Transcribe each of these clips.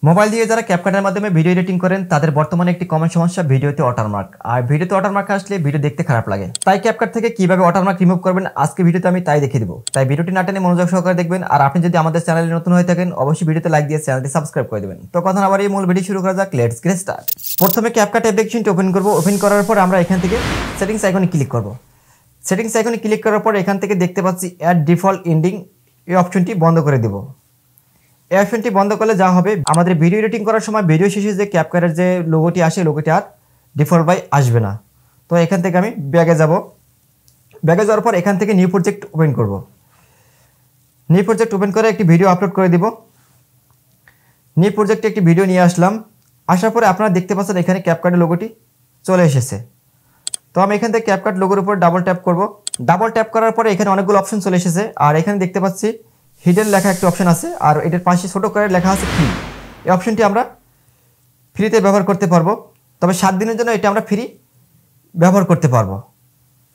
Mobile দিয়ে যারা ক্যাপকাটের মাধ্যমে ভিডিও এডিটিং করেন তাদের বর্তমানে একটি কমন সমস্যা ভিডিওতে ওয়াটারমার্ক। আর ভিডিওতে ওয়াটারমার্ক আসলে ভিডিও দেখতে খারাপ লাগে। তাই ক্যাপকাট থেকে কিভাবে ওয়াটারমার্ক রিমুভ করবেন আজকে ভিডিওতে আমি তাই দেখিয়ে দেবো। তাই ভিডিওটি না টেনে মনোযোগ সহকারে দেখবেন। আর আপনি যদি আমাদের চ্যানেলে নতুন হয়ে থাকেন অবশ্যই ভিডিওতে লাইক দিয়ে চ্যানেলটি সাবস্ক্রাইব করে দেবেন। তো কথা না বাড়িয়ে মূল ভিডিও শুরু করা যাক। Let's get start. প্রথমে ক্যাপকাট অ্যাপ্লিকেশনটি ওপেন করব। ওপেন করার পর আমরা এখান থেকে সেটিংস আইকনে ক্লিক করব। সেটিংস আইকনে ক্লিক করার পর এখান থেকে দেখতে পাচ্ছি অ্যাড ডিফল্ট এন্ডিং, এই অপশনটি বন্ধ করে দেব। এই অপশনটি বন্ধ করলে যা হবে, আমাদের ভিডিও এডিটিং করার সময় ভিডিও শেষে যে ক্যাপকাটের যে লোগোটি আসে, লোগোটি আর ডিফল্ট বাই আসবে না। তো এখান থেকে আমি ব্যাগে যাব। ব্যাগে যাওয়ার পর এখান থেকে নিউ প্রজেক্ট ওপেন করব। নিউ প্রজেক্ট ওপেন করে একটি ভিডিও আপলোড করে দিব। নিউ প্রজেক্টে একটি ভিডিও নিয়ে আসলাম। আসার পরে আপনারা দেখতে পাচ্ছেন এখানে ক্যাপকাটের লোগোটি চলে এসেছে। তো আমি এখান থেকে ক্যাপকাট লোগোর উপর ডাবল ট্যাপ করব। ডাবল ট্যাপ করার পরে এখানে অনেকগুলো অপশন চলে এসেছে। আর এখানে দেখতে পাচ্ছি হিডেন লেখা একটি অপশন আছে, আর এটার পাশে ছোটো করে লেখা আছে ফ্রি। এই অপশনটি আমরা ফ্রিতে ব্যবহার করতে পারবো, তবে 7 দিনের জন্য এটা আমরা ফ্রি ব্যবহার করতে পারবো।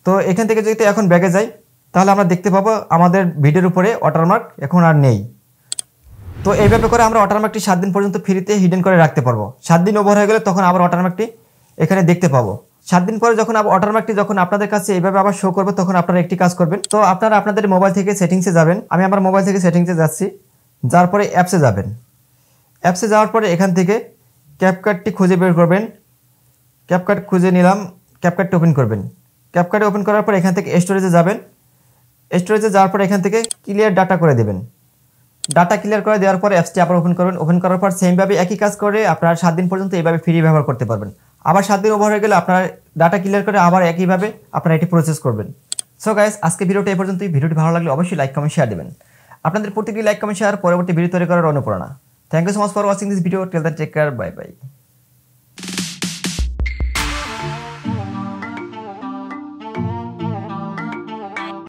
তো এখান থেকে যদি এখন ব্যাগে যাই তাহলে আমরা দেখতে পাবো আমাদের ভিডিওর উপরে ওয়াটারমার্ক এখন আর নেই। তো এইভাবে করে আমরা ওয়াটারমার্কটি 7 দিন পর্যন্ত ফ্রিতে হিডেন করে রাখতে পারবো। 7 দিন ওভার হয়ে গেলে তখন আবার ওয়াটারমার্কটি এখানে দেখতে পাবো। 7 দিন পরে যখন ওয়াটারমার্কটি যখন আপনাদের কাছে এইভাবে আবার শো করবে তখন আপনারা একটি কাজ করবেন। তো আপনারা আপনাদের মোবাইল থেকে সেটিংসে যাবেন। আমি আমার মোবাইল থেকে সেটিংসে যাচ্ছি। যার পরে অ্যাপসে যাবেন। অ্যাপসে যাওয়ার পরে এখান থেকে ক্যাপকাটটি খুঁজে বের করবেন। ক্যাপকাট খুঁজে নিলাম, ক্যাপকাটটি ওপেন করবেন। ক্যাপকাটে ওপেন করার পর এখান থেকে স্টোরেজে যাবেন। স্টোরেজে যাওয়ার পর এখান থেকে ক্লিয়ার ডাটা করে দেবেন। ডাটা ক্লিয়ার করে দেওয়ার পর অ্যাপসটি আবার ওপেন করবেন। ওপেন করার পর সেমভাবে একই কাজ করে আপনারা 7 দিন পর্যন্ত এইভাবে ফ্রি ব্যবহার করতে পারবেন। আবার 7 দিন ওভার হয়ে গেলে আপনারা ডাটা ক্লিয়ার করে আবার একইভাবে আপনারা এটি প্রসেস করবেন। সো গাইস, আজকে ভিডিওটা এই পর্যন্তই। ভিডিওটি ভালো লাগলে অবশ্যই লাইক কমেন্ট শেয়ার দেবেন। আপনাদের প্রত্যেকটি লাইক কমেন্ট শেয়ার পরবর্তী ভিডিও তৈরি করার অনুপ্রেরণা। Thank you so much for watching this video. Till then take care, bye by.